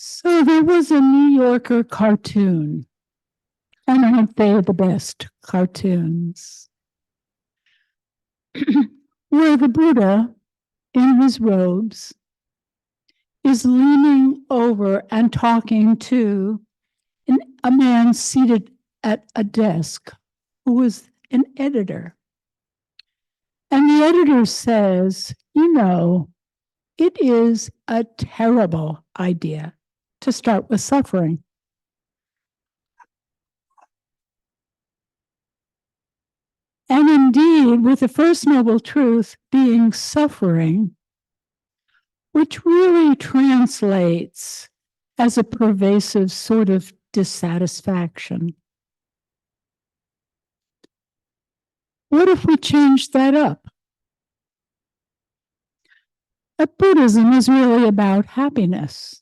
So there was a New Yorker cartoon, and aren't they the best cartoons? Where the Buddha, in his robes, is leaning over and talking to a man seated at a desk who is an editor. And the editor says, it is a terrible idea to start with suffering. And indeed, with the First Noble Truth being suffering, which really translates as a pervasive sort of dissatisfaction. What if we change that up? That Buddhism is really about happiness.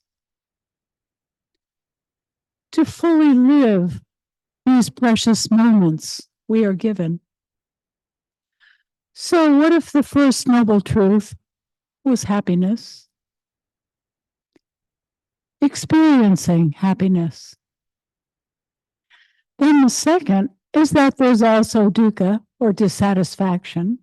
To fully live these precious moments we are given. So what if the First Noble Truth was happiness? Experiencing happiness. Then the second is that there's also dukkha, or dissatisfaction.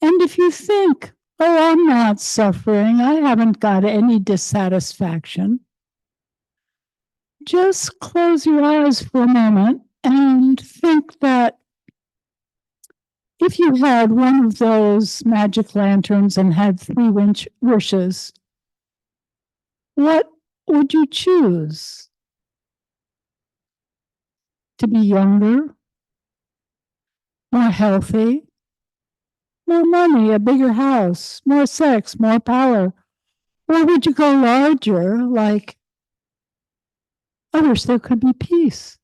And if you think, oh, I'm not suffering, I haven't got any dissatisfaction, just close your eyes for a moment and think that if you had one of those magic lanterns and had 3 wishes, what would you choose? To be younger, more healthy, more money, a bigger house, more sex, more power? Or would you go larger, like, I wish there could be peace,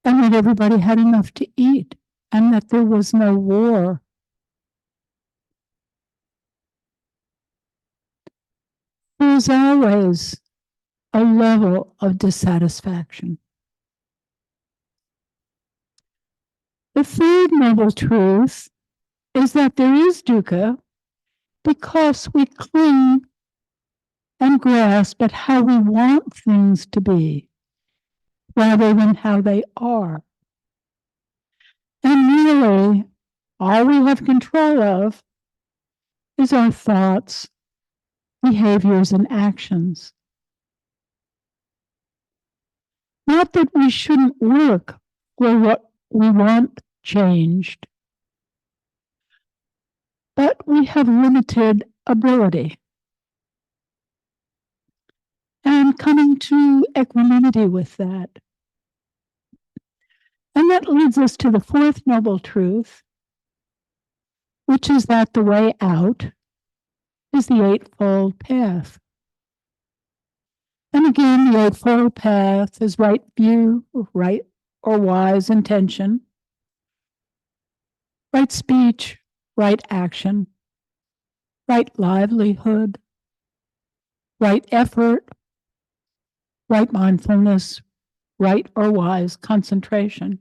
and that everybody had enough to eat, and that there was no war? There's always a level of dissatisfaction. The third noble truth is that there is dukkha because we cling and grasp at how we want things to be rather than how they are. And really, all we have control of is our thoughts, behaviors, and actions. Not that we shouldn't work for what we want changed, but we have limited ability. And coming to equanimity with that. And that leads us to the fourth noble truth, which is that the way out is the Eightfold Path. And again, the Eightfold Path is right view, right or wise intention, right speech, right action, right livelihood, right effort, right mindfulness, right or wise concentration,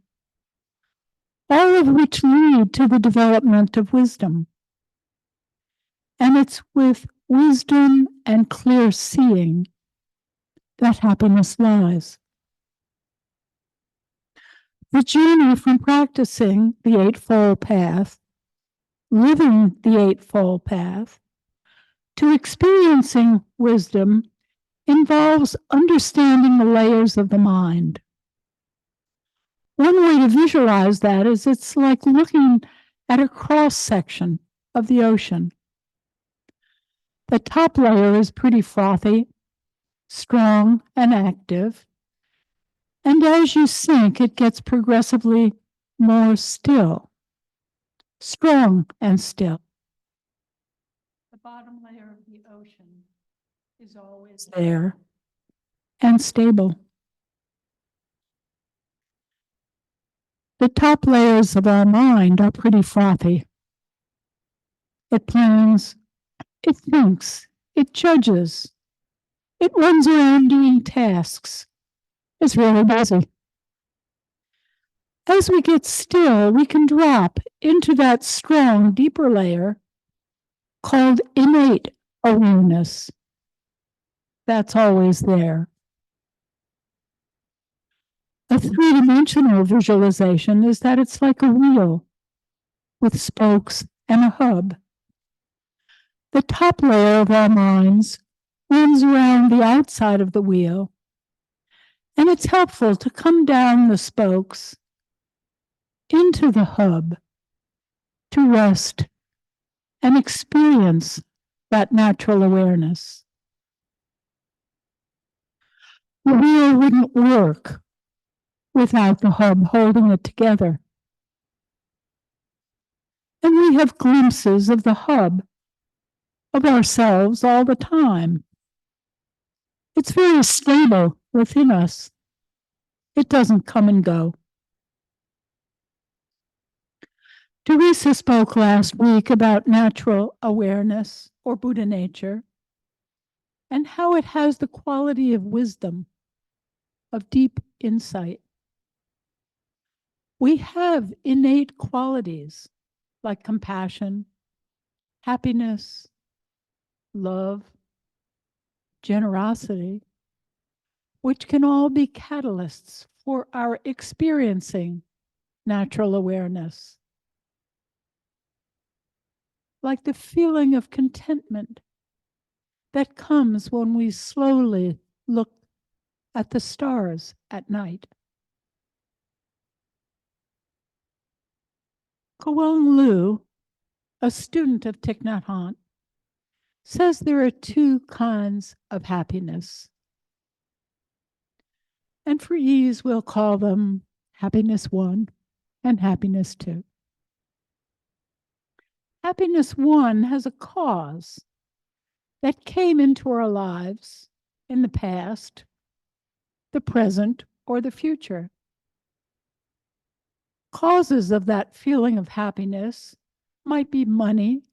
all of which lead to the development of wisdom. And it's with wisdom and clear seeing that happiness lies. The journey from practicing the Eightfold Path, living the Eightfold Path, to experiencing wisdom involves understanding the layers of the mind. One way to visualize that is it's like looking at a cross-section of the ocean. The top layer is pretty frothy, strong, and active. And as you sink, it gets progressively more still, strong and still. The bottom layer of the ocean is always there and stable. The top layers of our mind are pretty frothy. It plans, it thinks, it judges, it runs around doing tasks. It's really busy. As we get still, we can drop into that strong, deeper layer called innate awareness, that's always there. A three-dimensional visualization is that it's like a wheel with spokes and a hub. The top layer of our minds runs around the outside of the wheel, and it's helpful to come down the spokes into the hub to rest and experience that natural awareness. The wheel wouldn't work without the hub holding it together. And we have glimpses of the hub of ourselves all the time. It's very stable within us. It doesn't come and go. Teresa spoke last week about natural awareness or Buddha nature and how it has the quality of wisdom, of deep insight. We have innate qualities like compassion, happiness, love, generosity, which can all be catalysts for our experiencing natural awareness. Like the feeling of contentment that comes when we slowly look at the stars at night. Kowang Lu, a student of Thich Nhat Hanh, says there are two kinds of happiness. And for ease, we'll call them happiness 1 and happiness 2. Happiness 1 has a cause that came into our lives in the past, the present, or the future. Causes of that feeling of happiness might be money,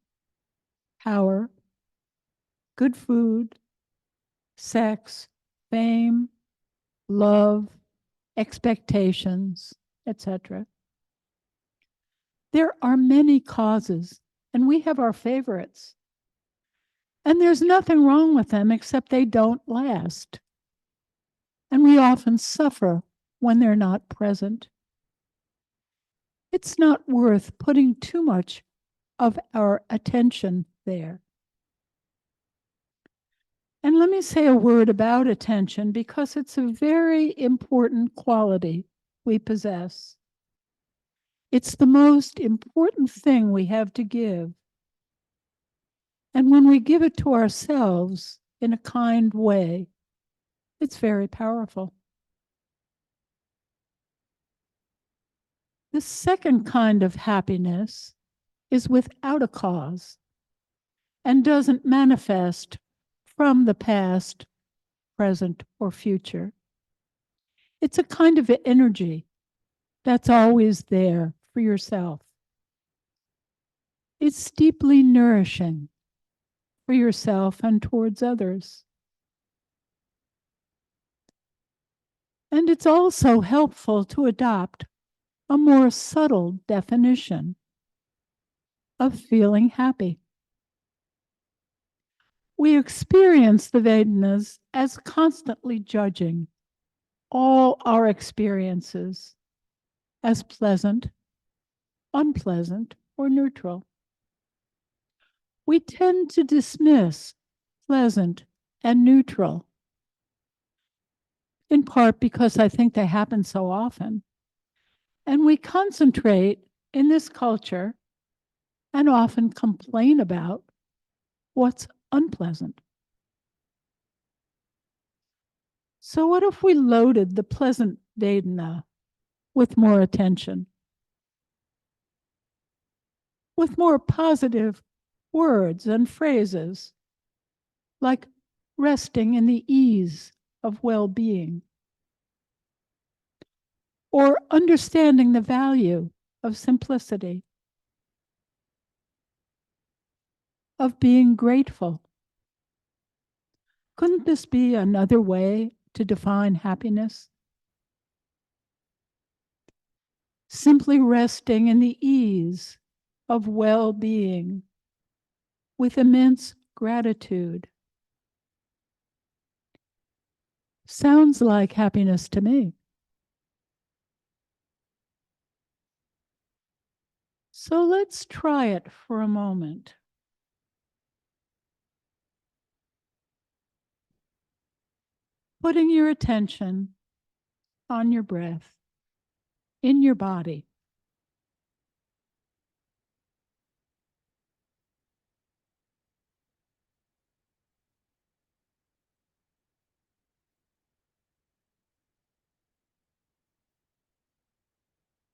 power, good food, sex, fame, love, expectations, etc. There are many causes, and we have our favorites. And there's nothing wrong with them except they don't last. And we often suffer when they're not present. It's not worth putting too much of our attention there. And let me say a word about attention because it's a very important quality we possess. It's the most important thing we have to give. And when we give it to ourselves in a kind way, it's very powerful. The second kind of happiness is without a cause and doesn't manifest from the past, present, or future. It's a kind of energy that's always there for yourself. It's deeply nourishing for yourself and towards others. And it's also helpful to adopt a more subtle definition of feeling happy. We experience the Vedanas as constantly judging all our experiences as pleasant, unpleasant, or neutral. We tend to dismiss pleasant and neutral, in part because I think they happen so often. And we concentrate in this culture and often complain about what's unpleasant. So what if we loaded the pleasant Vedana with more attention, with more positive words and phrases, like resting in the ease of well-being, or understanding the value of simplicity, of being grateful? Couldn't this be another way to define happiness? Simply resting in the ease of well-being, with immense gratitude. Sounds like happiness to me. So let's try it for a moment. Putting your attention on your breath in your body.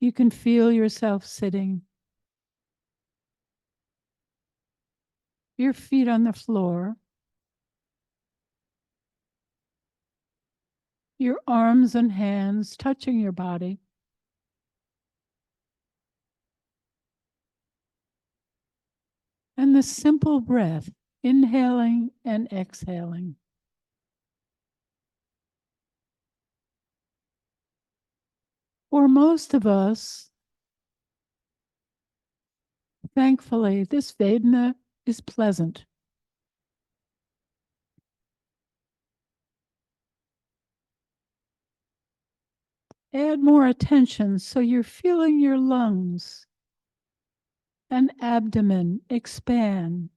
You can feel yourself sitting, your feet on the floor, your arms and hands touching your body. And the simple breath, inhaling and exhaling. For most of us, thankfully, this Vedana is pleasant. Add more attention so you're feeling your lungs and abdomen expand.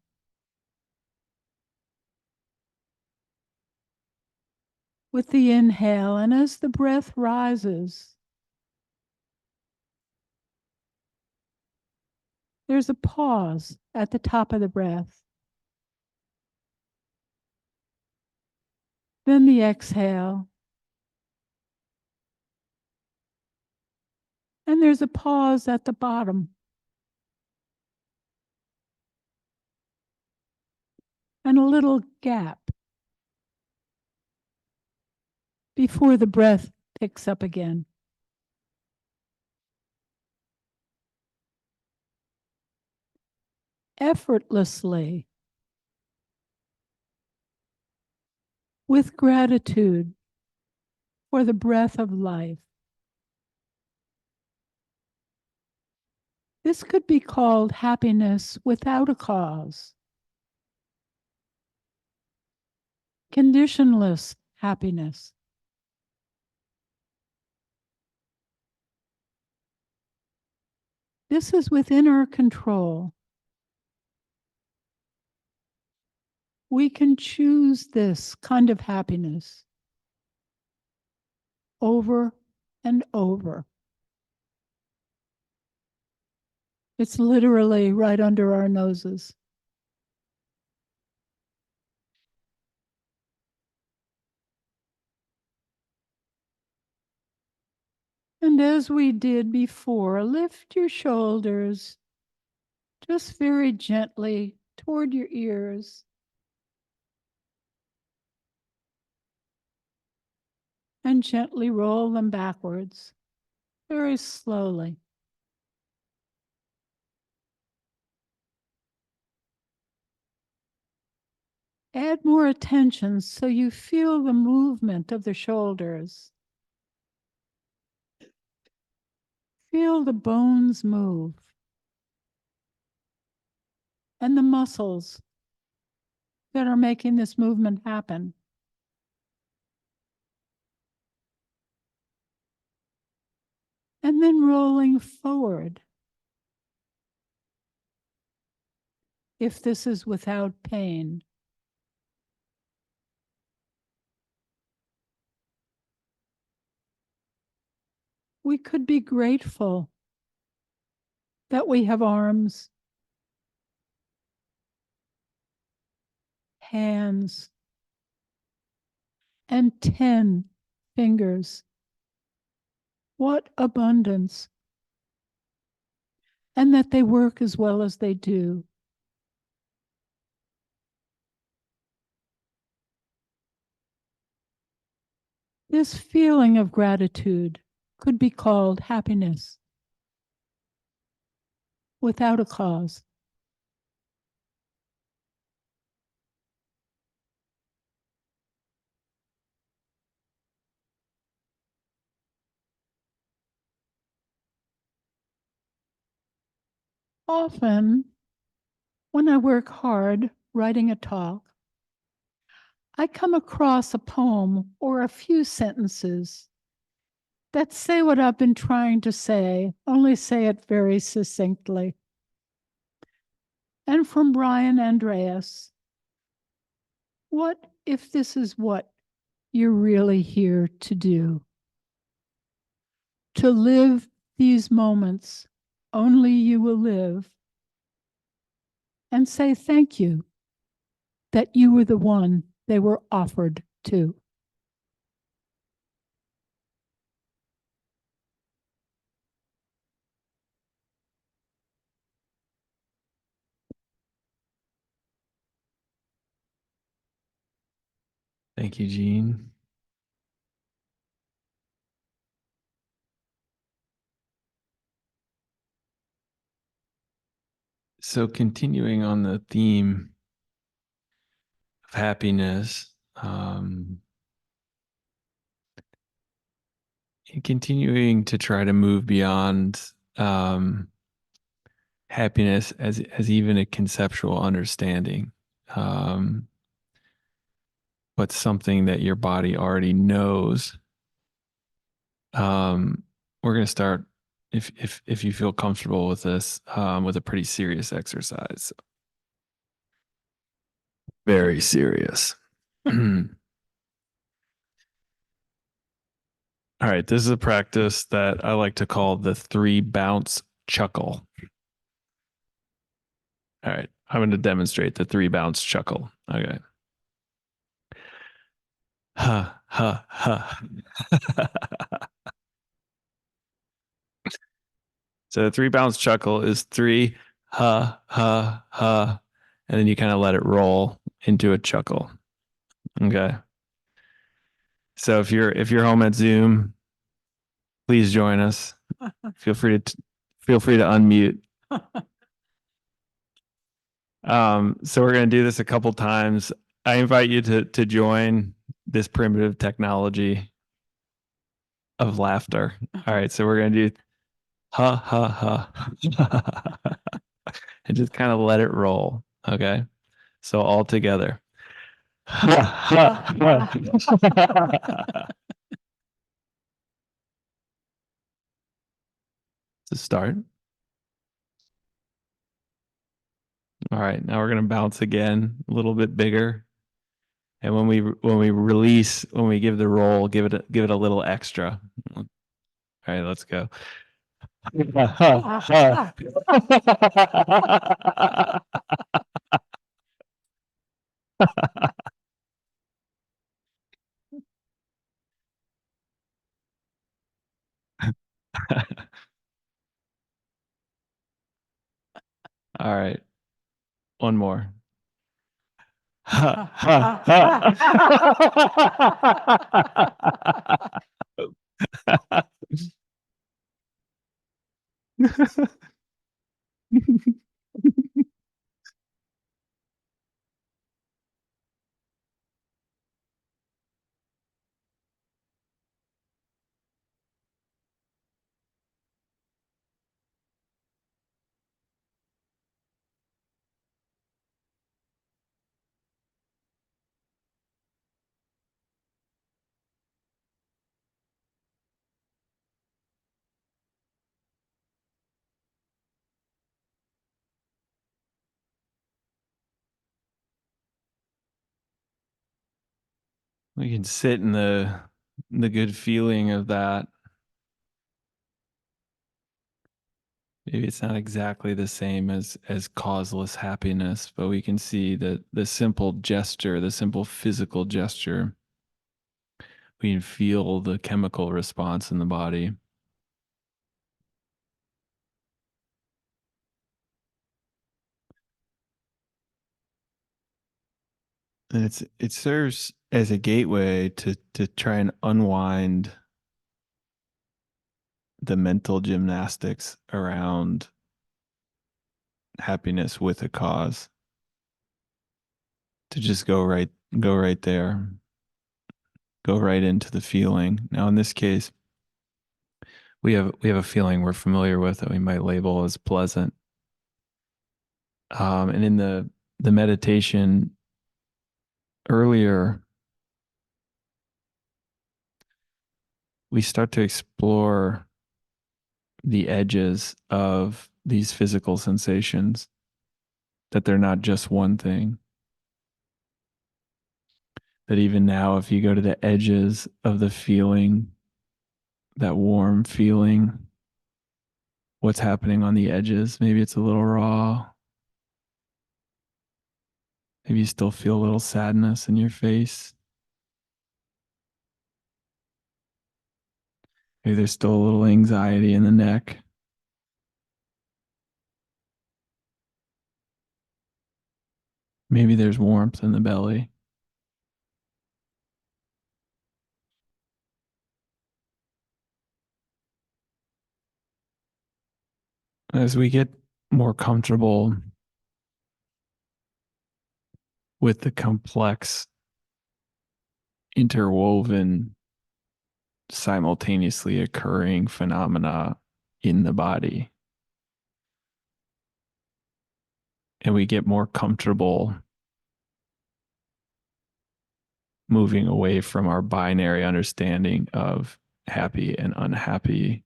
With the inhale, and as the breath rises, there's a pause at the top of the breath. Then the exhale. And there's a pause at the bottom. And a little gap before the breath picks up again. Effortlessly, with gratitude for the breath of life. This could be called happiness without a cause. Conditionless happiness. This is within our control. We can choose this kind of happiness over and over. It's literally right under our noses. And as we did before, lift your shoulders just very gently toward your ears. And gently roll them backwards, very slowly. Add more attention so you feel the movement of the shoulders. Feel the bones move and the muscles that are making this movement happen. And then rolling forward. If this is without pain. We could be grateful that we have arms, hands, and 10 fingers. What abundance. And that they work as well as they do. This feeling of gratitude could be called happiness without a cause. Often, when I work hard writing a talk, I come across a poem or a few sentences that say what I've been trying to say, only say it very succinctly. And from Brian Andreas, what if this is what you're really here to do? To live these moments only you will live, and say thank you that you were the one they were offered to. Thank you, Jeanne. So continuing on the theme of happiness, and continuing to try to move beyond happiness as even a conceptual understanding, but something that your body already knows. We're going to start, if you feel comfortable with this, with a pretty serious exercise. Very serious. All right, this is a practice that I like to call the 3-bounce chuckle. All right, I'm going to demonstrate the 3-bounce chuckle. Okay. Ha, ha, ha. So the 3-bounce chuckle is 3, ha, ha, ha, and then you kind of let it roll into a chuckle. Okay. So if you're home at Zoom, please join us. Feel free to unmute. So we're going to do this a couple times. I invite you to join this primitive technology of laughter. All right, so we're going to do ha ha ha and just kind of let it roll. Okay, so all together. Ha ha ha. To start. All right, now we're going to bounce again, a little bit bigger. And when we release, when we give the roll, give it a little extra. All right, let's go. All right, one more. We can sit in the good feeling of that. Maybe it's not exactly the same as causeless happiness, but we can see that the simple gesture, the simple physical gesture, we can feel the chemical response in the body. And it serves as a gateway to try and unwind the mental gymnastics around happiness with a cause. To just go right there. Go right into the feeling. Now in this case, we have a feeling we're familiar with that we might label as pleasant. And in the meditation earlier, we start to explore the edges of these physical sensations, that they're not just one thing. That even now, if you go to the edges of the feeling, that warm feeling, what's happening on the edges, maybe it's a little raw. Maybe you still feel a little sadness in your face. Maybe there's still a little anxiety in the neck. Maybe there's warmth in the belly. As we get more comfortable with the complex, interwoven, simultaneously occurring phenomena in the body, and we get more comfortable moving away from our binary understanding of happy and unhappy,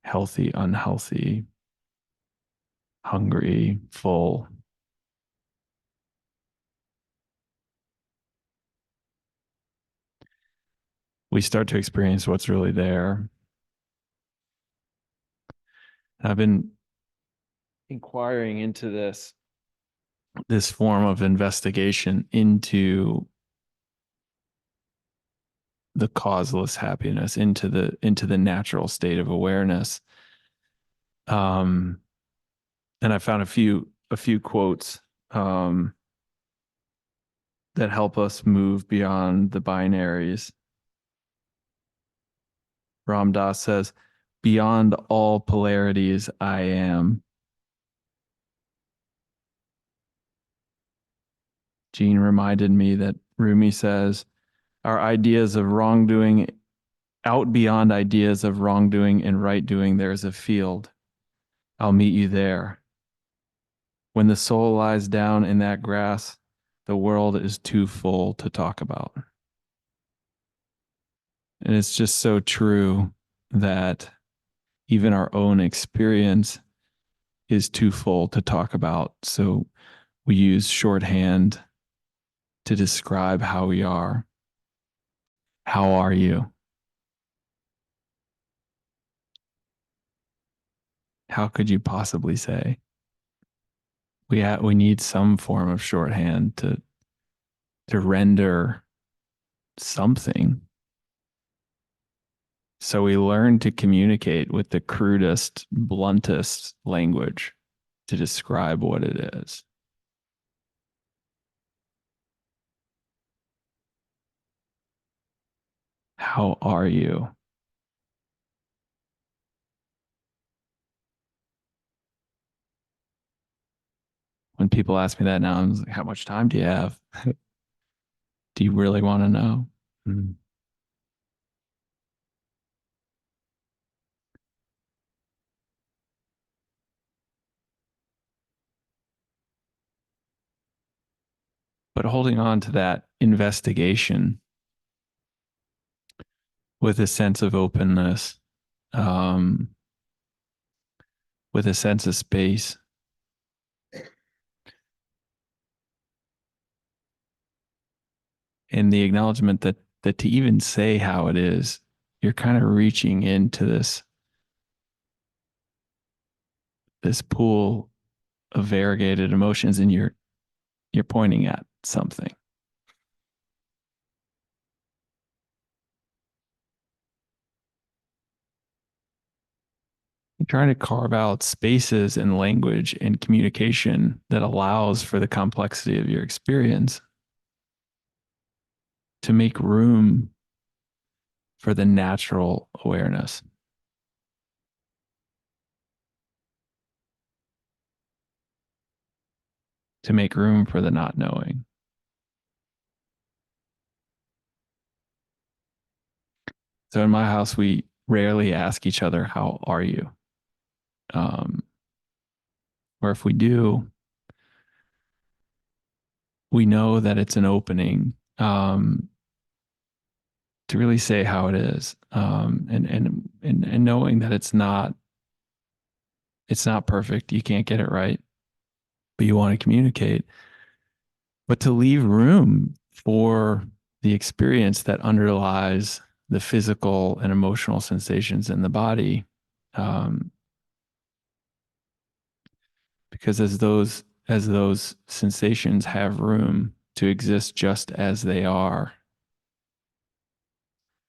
healthy, unhealthy, hungry, full. We start to experience what's really there. I've been inquiring into this form of investigation into the causeless happiness, into the natural state of awareness. And I found a few quotes that help us move beyond the binaries. Ram Dass says, "Beyond all polarities, I am." Jeanne reminded me that Rumi says, "Our ideas of wrongdoing, out beyond ideas of wrongdoing and right doing, there is a field. I'll meet you there. When the soul lies down in that grass, the world is too full to talk about." And it's just so true that even our own experience is too full to talk about. So we use shorthand to describe how we are. How are you? How could you possibly say? We need some form of shorthand to render something. So we learn to communicate with the crudest, bluntest language to describe what it is. How are you? When people ask me that now, I'm like, how much time do you have? Do you really want to know? Mm. But holding on to that investigation with a sense of openness, um, with a sense of space, and the acknowledgement that to even say how it is, you're kind of reaching into this pool of variegated emotions, and you're pointing at something. You're trying to carve out spaces and language and communication that allows for the complexity of your experience, to make room for the natural awareness, to make room for the not knowing. So in my house, we rarely ask each other, "How are you?" Um, or if we do, we know that it's an opening. really say how it is, and knowing that it's not perfect. You can't get it right, but you want to communicate, but to leave room for the experience that underlies the physical and emotional sensations in the body. Because as those sensations have room to exist just as they are,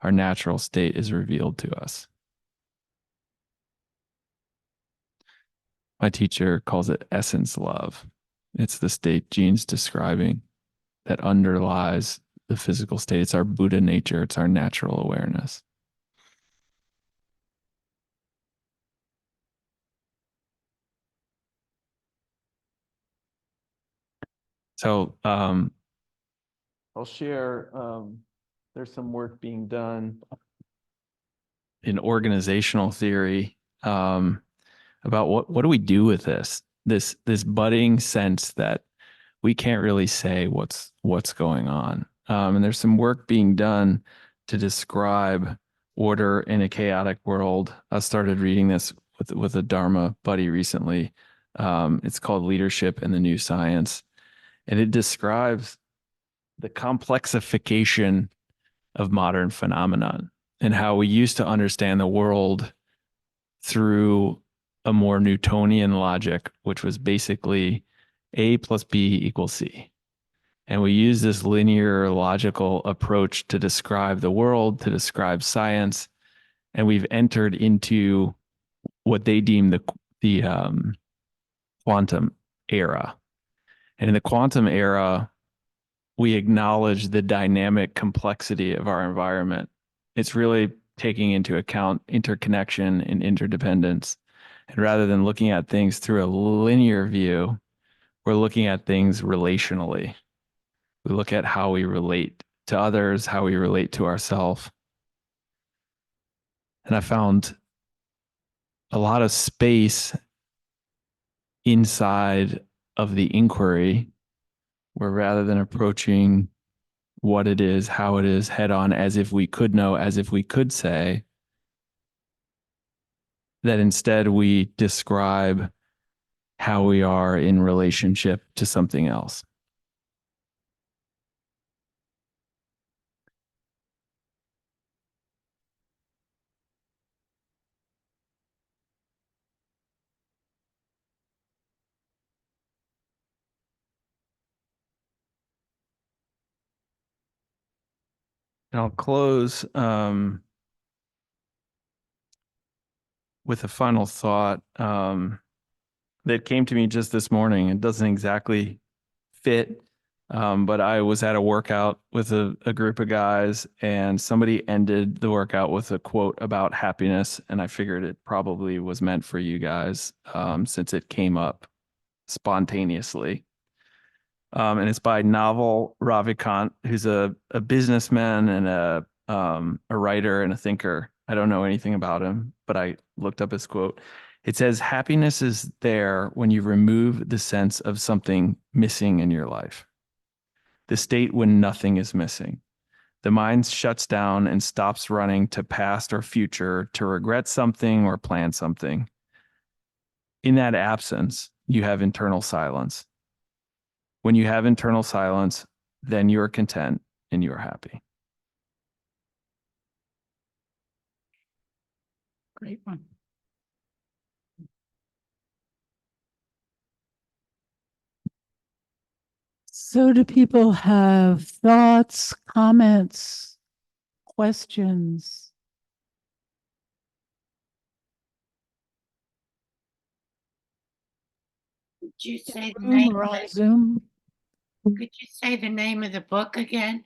our natural state is revealed to us. My teacher calls it essence love. It's the state Jeanne's describing that underlies the physical state. It's our Buddha nature. It's our natural awareness. So I'll share, there's some work being done in organizational theory about what do we do with this budding sense that we can't really say what's going on. And there's some work being done to describe order in a chaotic world. I started reading this with a Dharma buddy recently. It's called Leadership in the New Science, and it describes the complexification of modern phenomenon and how we used to understand the world through a more Newtonian logic, which was basically A plus B equals C. And we use this linear logical approach to describe the world, to describe science. And we've entered into what they deem the quantum era. And in the quantum era, we acknowledge the dynamic complexity of our environment. It's really taking into account interconnection and interdependence. And rather than looking at things through a linear view, we're looking at things relationally. We look at how we relate to others, how we relate to ourselves. And I found a lot of space inside of the inquiry where rather than approaching what it is, how it is head on, as if we could know, as if we could say, that instead we describe how we are in relationship to something else. And I'll close with a final thought that came to me just this morning. It doesn't exactly fit, but I was at a workout with a group of guys, and somebody ended the workout with a quote about happiness, and I figured it probably was meant for you guys since it came up spontaneously. And it's by Naval Ravikant, who's a businessman and a writer and a thinker. I don't know anything about him, but I looked up his quote. It says, happiness is there when you remove the sense of something missing in your life, the state when nothing is missing. The mind shuts down and stops running to past or future to regret something or plan something. In that absence, you have internal silence. When you have internal silence, then you're content and you're happy. Great one. So do people have thoughts, comments, questions? Could you say the Zoom name? or on Zoom? Could you say the name of the book again?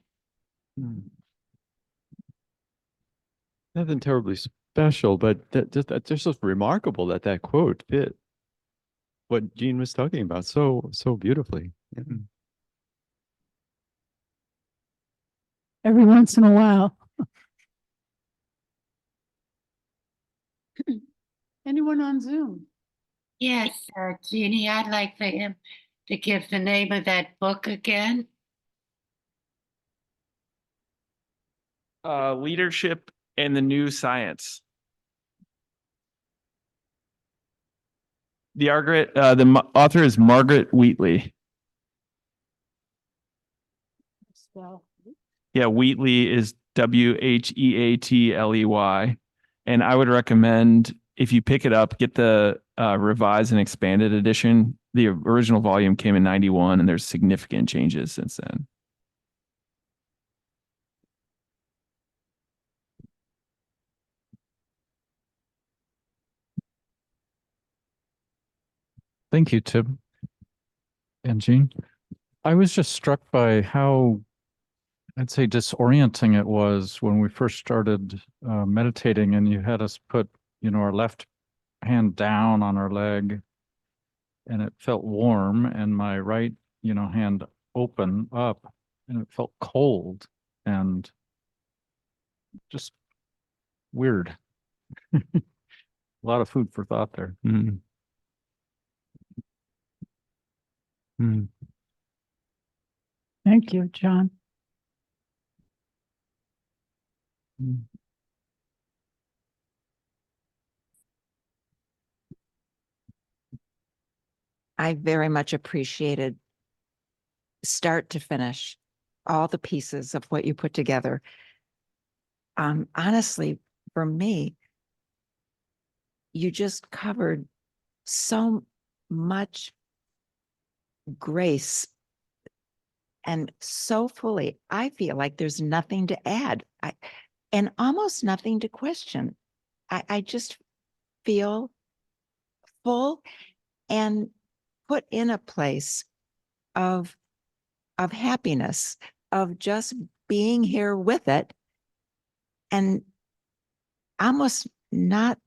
Nothing terribly special, but that's just remarkable that quote fit what Jeanne was talking about so beautifully. Yeah. Every once in a while. Anyone on Zoom? Yes, Jeannie, I'd like for him to give the name of that book again. Leadership and the New Science. The author is Margaret Wheatley. Yeah, Wheatley is Wheatley. And I would recommend, if you pick it up, get the revised and expanded edition. The original volume came in 91, and there's significant changes since then. Thank you, Tim and Jeanne. I was just struck by how, I'd say, disorienting it was when we first started meditating, and you had us put, our left hand down on our leg, and it felt warm, and my right, hand open up, and it felt cold and just weird. A lot of food for thought there. Mm. Mm. Thank you, John. Mm. I very much appreciated start to finish all the pieces of what you put together. Honestly, for me, you just covered so much grace and so fully. I feel like there's nothing to add and almost nothing to question. I just feel full and put in a place of happiness, of just being here with it, and almost not,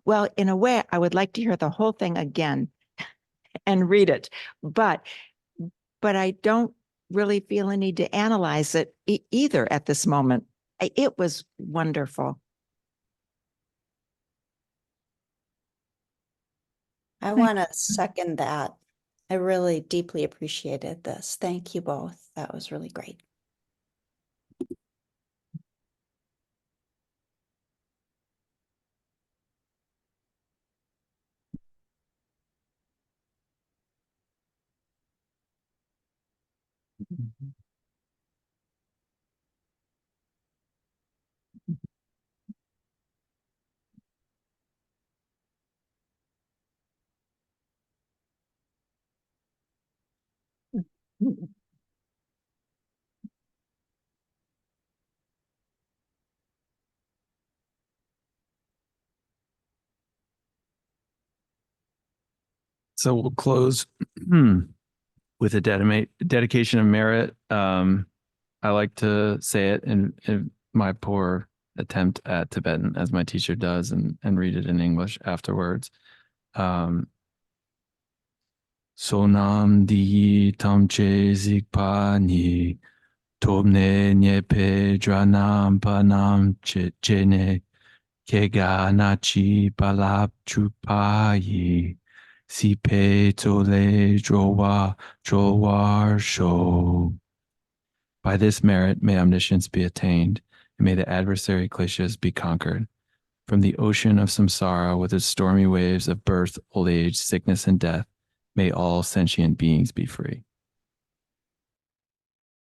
well, in a way, I would like to hear the whole thing again and read it, but I don't really feel a need to analyze it either at this moment. It was wonderful. I want to second that. I really deeply appreciated this. Thank you both. That was really great. So we'll close with a dedication of merit. I like to say it in my poor attempt at Tibetan, as my teacher does, and read it in English afterwards. Sonam di tamche zikpa ni tomne nyepe dranam panam chene kega nachi palap chupayi sipe tole drowar sho. By this merit, may omniscience be attained, and may the adversary kleshas be conquered. From the ocean of samsara, with its stormy waves of birth, old age, sickness, and death, may all sentient beings be free.